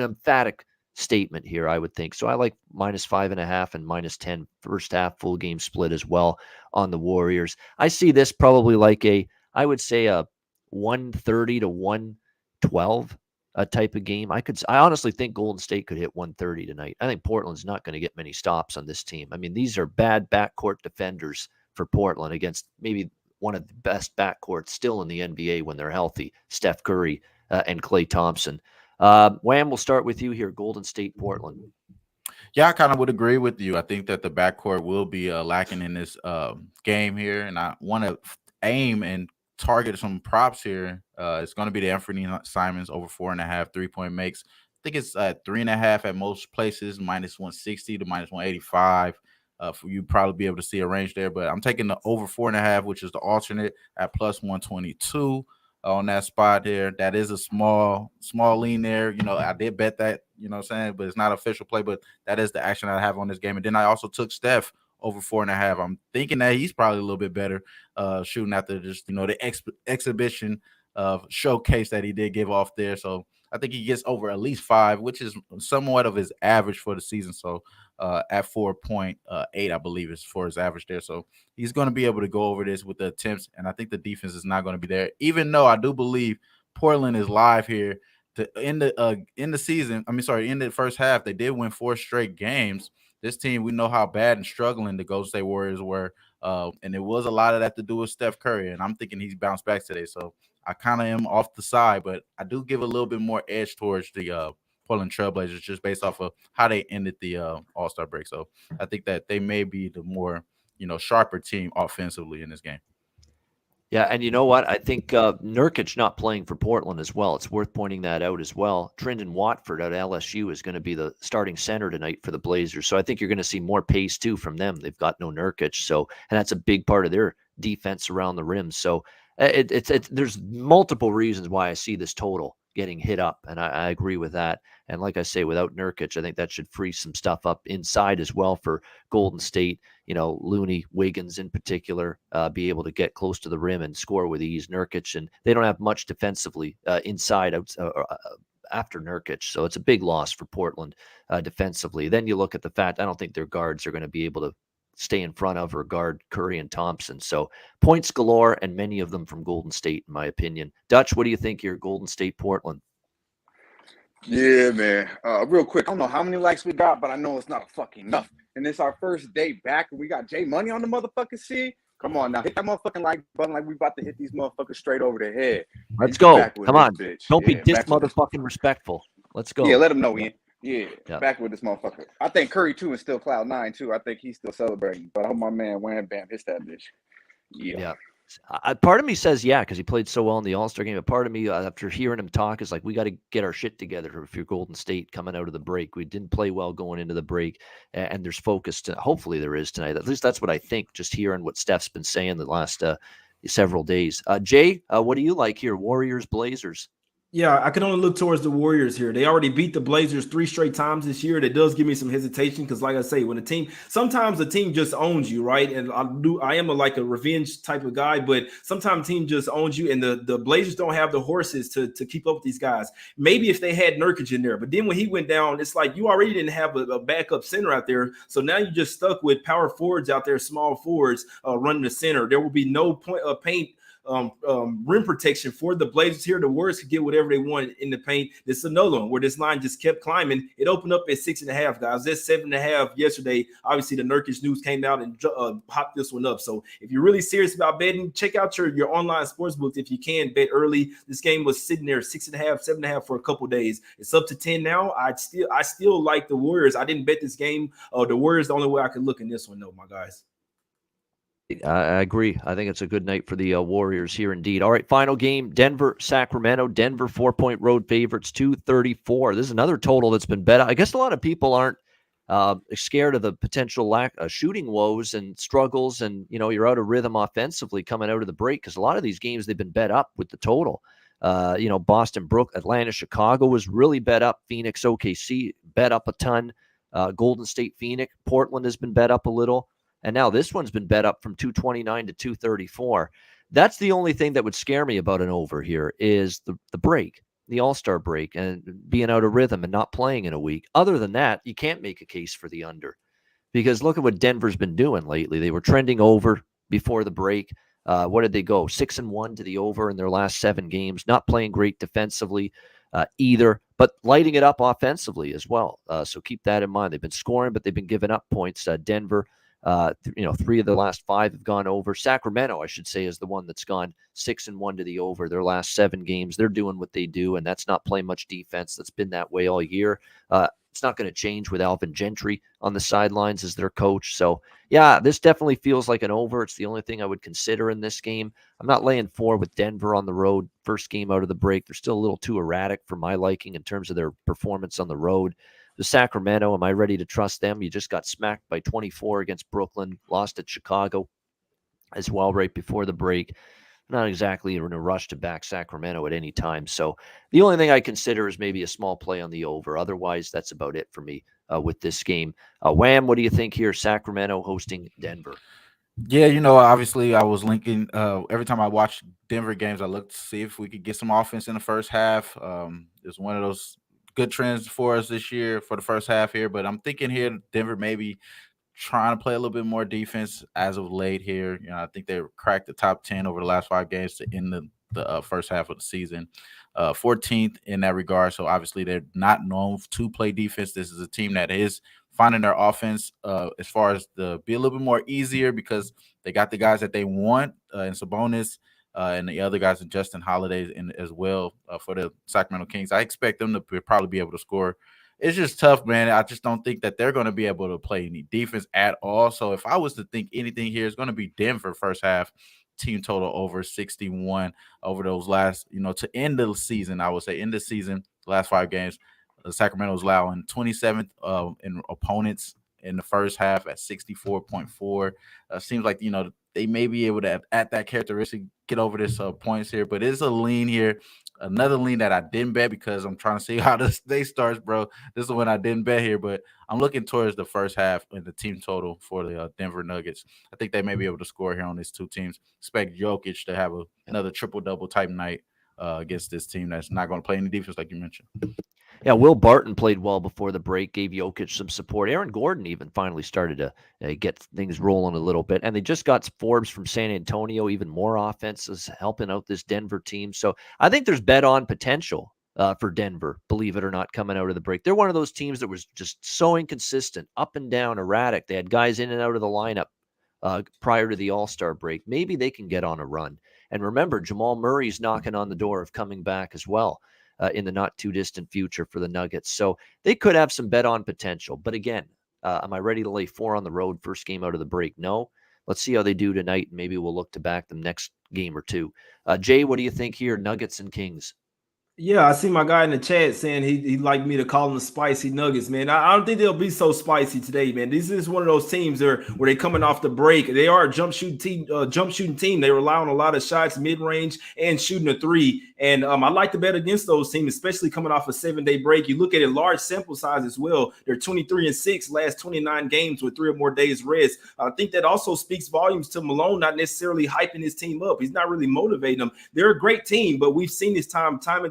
emphatic statement here, I would think. So I like -5.5 and -10 first half full game split as well on the Warriors. I see this probably like I would say a 130 to 112 type of game. I honestly think Golden State could hit 130 tonight. I think Portland's not going to get many stops on this team. I mean, these are bad backcourt defenders for Portland against maybe one of the best backcourts still in the NBA when they're healthy, Steph Curry and Klay Thompson. Wham, we'll start with you here, Golden State, Portland. Yeah, I kind of would agree with you. I think that the backcourt will be lacking in this game here, and I want to aim and target some props here. It's going to be the Anthony Simons over 4.5 3-point makes. I think it's 3.5 at most places, -160 to -185. For you probably be able to see a range there, but I'm taking the over 4.5, which is the alternate at +122. On that spot there. That is a small lean there. I did bet that, what I'm saying, but it's not official play, but that is the action I have on this game. And then I also took Steph over 4.5. I'm thinking that he's probably a little bit better shooting after just, the exhibition showcase that he did give off there. So I think he gets over at least 5, which is somewhat of his average for the season. So at 4.8, I believe, is for his average there. So he's going to be able to go over this with the attempts, and I think the defense is not going to be there. Even though I do believe Portland is live here to end the season. In the first half, they did win 4 straight games. This team, we know how bad and struggling the Golden State Warriors were, and it was a lot of that to do with Steph Curry, and I'm thinking he's bounced back today. So I kind of am off the side, but I do give a little bit more edge towards the Portland Trailblazers just based off of how they ended the All-Star break. So I think that they may be the more, sharper team offensively in this game. Yeah, and you know what? I think Nurkic not playing for Portland as well. It's worth pointing that out as well. Trendon Watford at LSU is going to be the starting center tonight for the Blazers. So I think you're going to see more pace too from them. They've got no Nurkic, so and that's a big part of their defense around the rim. So there's multiple reasons why I see this total getting hit up, and I agree with that. And like I say, without Nurkic, I think that should free some stuff up inside as well for Golden State. Looney, Wiggins in particular, be able to get close to the rim and score with ease. Nurkic, and they don't have much defensively inside after Nurkic, so it's a big loss for Portland defensively. Then you look at the fact I don't think their guards are going to be able to stay in front of or guard Curry and Thompson. So points galore, and many of them from Golden State, in my opinion. Dutch, what do you think here, Golden State, Portland? Yeah, man. Real quick, I don't know how many likes we got, but I know it's not fucking enough. And it's our first day back, and we got J Money on the motherfucking scene. Come on now, hit that motherfucking like button like we about to hit these motherfuckers straight over the head. Let's go. Come on. Bitch. Don't be this motherfucking respectful. Let's go. Yeah, let him know, Ian. Yeah, back with this motherfucker. I think Curry, too, is still cloud 9, too. I think he's still celebrating. But I hope my man Wham Bam hits that bitch. Yeah. Part of me says because he played so well in the All-Star game. But part of me, after hearing him talk, is like, we got to get our shit together if you're Golden State coming out of the break. We didn't play well going into the break, and there's focus. Hopefully there is tonight. At least that's what I think, just hearing what Steph's been saying the last several days. Jay, what do you like here? Warriors, Blazers? Yeah, I can only look towards the Warriors here. They already beat the Blazers 3 straight times this year. That does give me some hesitation because, like I say, when sometimes a team just owns you, right? And I am like a revenge type of guy, but sometimes a team just owns you, and the Blazers don't have the horses to keep up with these guys. Maybe if they had Nurkic in there, but then when he went down, it's like you already didn't have a backup center out there, so now you're just stuck with power forwards out there, small forwards running the center. There will be no paint rim protection for the Blazers here. The Warriors could get whatever they wanted in the paint. This is another one where this line just kept climbing. It opened up at 6.5, guys. That's 7.5 yesterday. Obviously, the Nurkic news came out and popped this one up. So if you're really serious about betting, check out your online sports books if you can bet early. This game was sitting there 6.5, 7.5 for a couple days. It's up to 10 now. I still like the Warriors. I didn't bet this game. The Warriors the only way I could look in this one, though, my guys. I agree. I think it's a good night for the Warriors here indeed. All right, final game, Denver, Sacramento. Denver 4-point road favorites, 234. This is another total that's been bet. I guess a lot of people aren't scared of the potential lack of shooting woes and struggles, and you're out of rhythm offensively coming out of the break because a lot of these games they've been bet up with the total. Boston, Atlanta, Chicago was really bet up. Phoenix, OKC bet up a ton. Golden State, Phoenix, Portland has been bet up a little. And now this one's been bet up from 229 to 234. That's the only thing that would scare me about an over here is the break, the All-Star break, and being out of rhythm and not playing in a week. Other than that, you can't make a case for the under because look at what Denver's been doing lately. They were trending over before the break. What did they go? 6-1 to the over in their last 7 games. Not playing great defensively either, but lighting it up offensively as well. So keep that in mind. They've been scoring, but they've been giving up points. Denver. 3 of the last 5 have gone over. Sacramento, I should say, is the one that's gone 6-1 to the over. Their last 7 games, they're doing what they do, and that's not playing much defense. That's been that way all year. It's not going to change with Alvin Gentry on the sidelines as their coach. So, yeah, this definitely feels like an over. It's the only thing I would consider in this game. I'm not laying 4 with Denver on the road. First game out of the break. They're still a little too erratic for my liking in terms of their performance on the road. The Sacramento, am I ready to trust them? You just got smacked by 24 against Brooklyn, lost at Chicago as well right before the break. Not exactly in a rush to back Sacramento at any time. So the only thing I consider is maybe a small play on the over. Otherwise, that's about it for me with this game. Wham, what do you think here? Sacramento hosting Denver. Yeah, obviously I was linking every time I watch Denver games, I look to see if we could get some offense in the first half. It's one of those good trends for us this year for the first half here, but I'm thinking here Denver maybe trying to play a little bit more defense as of late here. I think they cracked the top 10 over the last 5 games to end the first half of the season. 14th in that regard. So obviously they're not known to play defense. This is a team that is finding their offense as far as to be a little bit more easier because they got the guys that they want in Sabonis and the other guys in Justin Holiday as well for the Sacramento Kings. I expect them to probably be able to score. It's just tough, man. I just don't think that they're going to be able to play any defense at all. So if I was to think anything here, it's going to be Denver first half, team total over 61 over those last, to end the season. I would say end the season, the last 5 games, Sacramento's allowing 27th in opponents in the first half at 64.4. Seems like, they may be able to, at that characteristic, get over this points here, but it's a lean here. Another lean that I didn't bet because I'm trying to see how this day starts, bro. This is when I didn't bet here, but I'm looking towards the first half and the team total for the Denver Nuggets. I think they may be able to score here on these 2 teams. Expect Jokic to have another triple-double type night against this team that's not going to play any defense like you mentioned. Yeah, Will Barton played well before the break, gave Jokic some support. Aaron Gordon even finally started to get things rolling a little bit. And they just got Forbes from San Antonio, even more offenses helping out this Denver team. So I think there's bet-on potential for Denver, believe it or not, coming out of the break. They're one of those teams that was just so inconsistent, up and down, erratic. They had guys in and out of the lineup prior to the All-Star break. Maybe they can get on a run. And remember, Jamal Murray's knocking on the door of coming back as well. In the not too distant future for the Nuggets. So they could have some bet on potential. But again, am I ready to lay 4 on the road first game out of the break? No. Let's see how they do tonight. And maybe we'll look to back them next game or 2. Jay, what do you think here? Nuggets and Kings. Yeah, I see my guy in the chat saying he'd like me to call them the spicy nuggets, man. I don't think they'll be so spicy today, man. This is one of those teams where they coming off the break. They are a jump shooting team. They rely on a lot of shots, mid-range, and shooting a three. And I like to bet against those teams, especially coming off a 7-day break. You look at a large sample size as well. They're 23-6 last 29 games with 3 or more days rest. I think that also speaks volumes to Malone, not necessarily hyping his team up. He's not really motivating them. They're a great team, but we've seen this time and time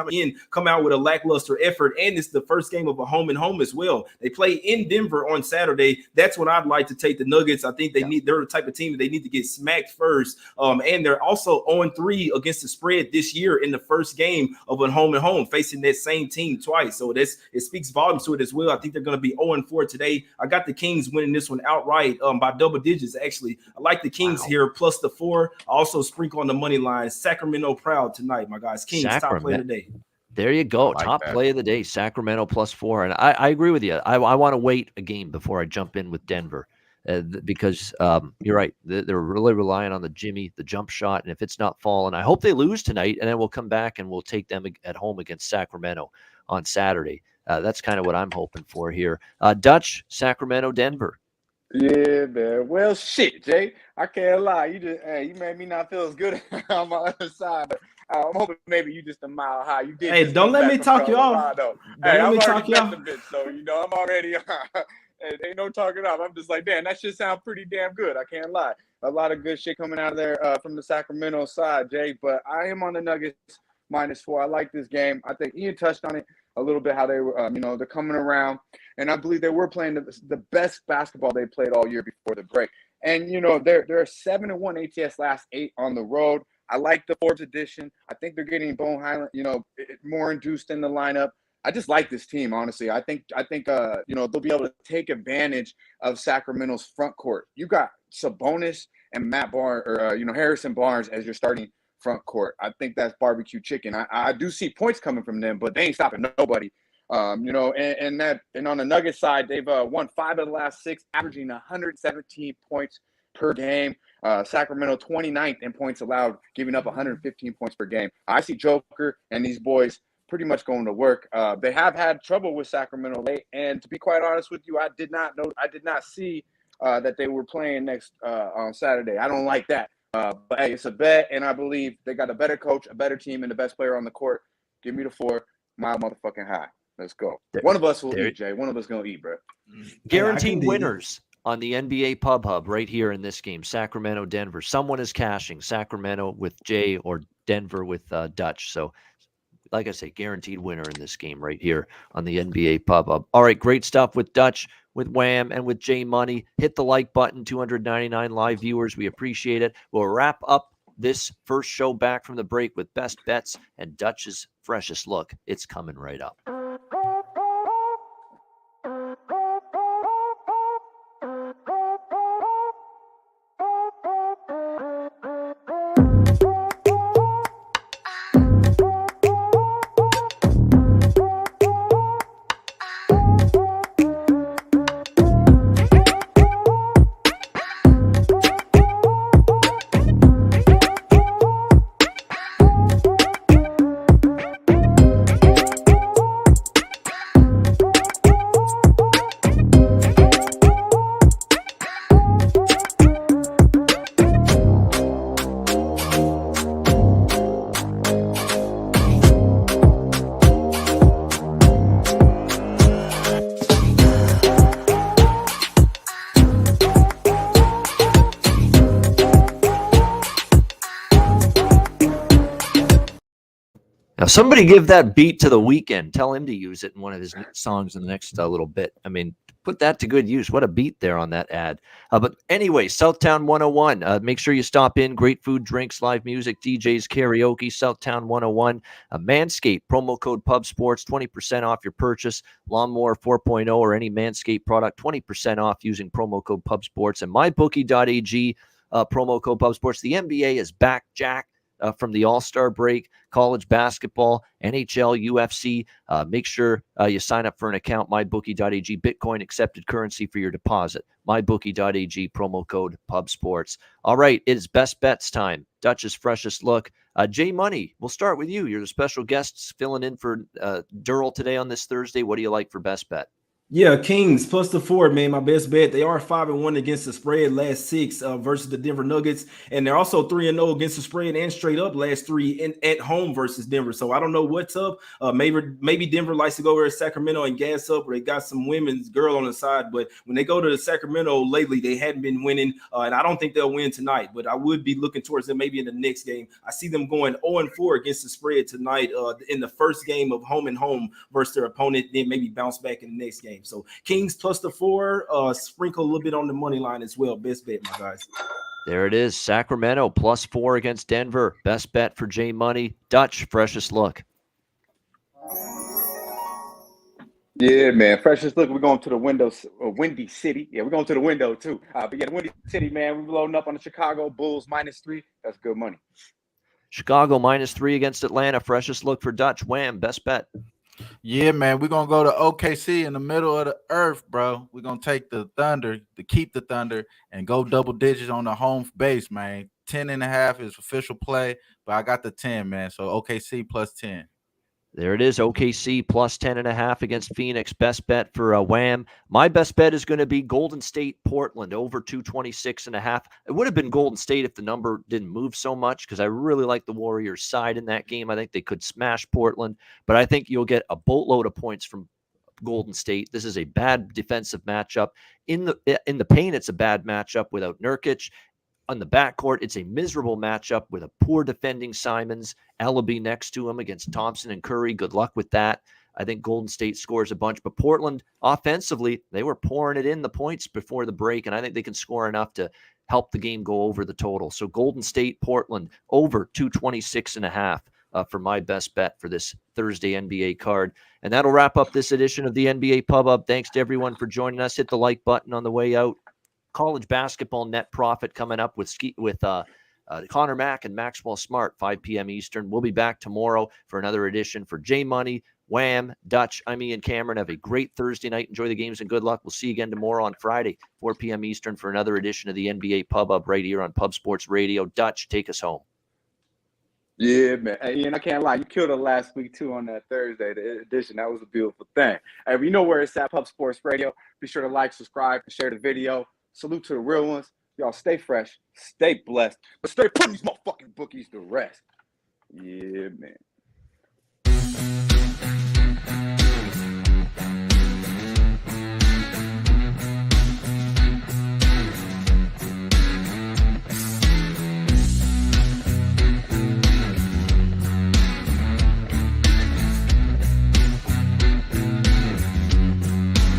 again come out with a lackluster effort, and it's the first game of a home and home as well. They play in Denver on Saturday. That's when I'd like to take the Nuggets. I think they're the type of team that they need to get smacked first, and they're also 0-3 against the spread this year in the first game of a home and home, facing that same team twice. So it speaks volumes to it as well. I think they're going to be 0-4 today. I got the Kings winning this one outright by double digits. Actually, I like the Kings here plus the 4. I also sprinkle on the money line. Sacramento proud tonight, my guys. Kings top play of the day. There you go. Like top that. play of the day, Sacramento plus 4. And I agree with you. I want to wait a game before I jump in with Denver because you're right. They're really relying on the jump shot. And if it's not falling, I hope they lose tonight. And then we'll come back and we'll take them at home against Sacramento on Saturday. That's kind of what I'm hoping for here. Dutch, Sacramento, Denver. Yeah, man. Well, shit, Jay. I can't lie. You made me not feel as good on my other side. But I'm hoping maybe you just a mile high. You did. Hey, don't let me talk you off. Hey, I'm already bet the bitch, so I'm already. Ain't no talking off. I'm just like, damn, that shit sound pretty damn good. I can't lie. A lot of good shit coming out of there from the Sacramento side, Jay. But I am on the Nuggets -4. I like this game. I think Ian touched on it a little bit, how they were, they're coming around. And I believe they were playing the best basketball they played all year before the break. And, they're 7-1 ATS last 8 on the road. I like the Forbes edition. I think they're getting Bone Highland, more induced in the lineup. I just like this team, honestly. I think they'll be able to take advantage of Sacramento's front court. You got Sabonis and Matt Barnes, or Harrison Barnes as your starting front court. I think that's barbecue chicken. I do see points coming from them, but they ain't stopping nobody. And on the Nuggets side, they've won 5 of the last 6, averaging 117 points per game. Sacramento 29th in points allowed, giving up 115 points per game. I see Joker and these boys pretty much going to work. They have had trouble with Sacramento late, and to be quite honest with you, I did not see that they were playing next on Saturday. I don't like that. But hey, it's a bet, and I believe they got a better coach, a better team, and the best player on the court. Give me the 4, mile motherfucking high. Let's go. One of us will eat, Jay. One of us gonna eat, bro. Guaranteed winners on the NBA Pub Hub right here in this game. Sacramento, Denver. Someone is cashing. Sacramento with Jay or Denver with Dutch. So, like I say, guaranteed winner in this game right here on the NBA Pub Hub. All right, great stuff with Dutch, with Wham, and with Jay Money. Hit the like button, 299 live viewers. We appreciate it. We'll wrap up this first show back from the break with best bets and Dutch's freshest look. It's coming right up. Now, somebody give that beat to The Weeknd. Tell him to use it in one of his songs in the next little bit. I mean, put that to good use. What a beat there on that ad. But anyway, Southtown 101. Make sure you stop in. Great food, drinks, live music, DJs, karaoke. Southtown 101. Manscaped, promo code PubSports, 20% off your purchase. Lawnmower 4.0 or any Manscaped product, 20% off using promo code PubSports. And mybookie.ag, promo code PubSports. The NBA is back, Jack. from the All-Star break, college basketball, NHL, UFC. Make sure you sign up for an account, mybookie.ag, Bitcoin accepted currency for your deposit. Mybookie.ag, promo code PubSports. All right, it is best bets time. Dutch's freshest look. Jay Money, we'll start with you. You're the special guest filling in for Durrell today on this Thursday. What do you like for best bet? Yeah, Kings plus the 4, man. My best bet. They are 5-1 against the spread last 6 versus the Denver Nuggets, and they're also 3-0 against the spread and straight up last 3 at home versus Denver. So I don't know what's up. Maybe Denver likes to go over to Sacramento and gas up, or they got some women's girl on the side. But when they go to the Sacramento lately, they hadn't been winning, and I don't think they'll win tonight. But I would be looking towards them maybe in the next game. I see them going 0-4 against the spread tonight in the first game of home and home versus their opponent. Then maybe bounce back in the next game. So Kings plus the 4, sprinkle a little bit on the money line as well. Best bet, my guys. There it is. Sacramento plus 4 against Denver. Best bet for J Money. Dutch, freshest look. Yeah, man. Freshest look. We're going to the Windy City. Yeah, we're going to the window too. But yeah, the Windy City, man. We're loading up on the Chicago Bulls -3. That's good money. Chicago -3 against Atlanta. Freshest look for Dutch. Wham, best bet. Yeah, man, we're going to go to OKC in the middle of the earth, bro. We're going to take the Thunder, to keep the Thunder, and go double digits on the home base, man. 10.5 is official play, but I got the 10, man. So OKC plus 10. There it is. OKC plus 10.5 against Phoenix. Best bet for Wham. My best bet is going to be Golden State, Portland, over 226.5. It would have been Golden State if the number didn't move so much, because I really like the Warriors side in that game. I think they could smash Portland, but I think you'll get a boatload of points from Golden State. This is a bad defensive matchup. In the paint, it's a bad matchup without Nurkic. On the backcourt, it's a miserable matchup with a poor defending Simons, Ellaby next to him against Thompson and Curry. Good luck with that. I think Golden State scores a bunch, but Portland offensively, they were pouring it in the points before the break, and I think they can score enough to help the game go over the total. So Golden State, Portland, over 226.5 for my best bet for this Thursday NBA card. And that'll wrap up this edition of the NBA Pub Up. Thanks to everyone for joining us. Hit the like button on the way out. College basketball net profit coming up with Connor Mack and Maxwell Smart, 5 p.m. Eastern. We'll be back tomorrow for another edition. For J Money, Wham, Dutch, I'm Ian Cameron. Have a great Thursday night. Enjoy the games and good luck. We'll see you again tomorrow on Friday, 4 p.m. Eastern, for another edition of the NBA Pub Up right here on Pub Sports Radio. Dutch, take us home. Yeah, man. Hey, Ian, I can't lie. You killed it last week, too, on that Thursday edition. That was a beautiful thing. Hey, you know where it's at, Pub Sports Radio. Be sure to like, subscribe, and share the video. Salute to the real ones. Y'all stay fresh, stay blessed, but stay putting these motherfucking bookies to rest. Yeah, man.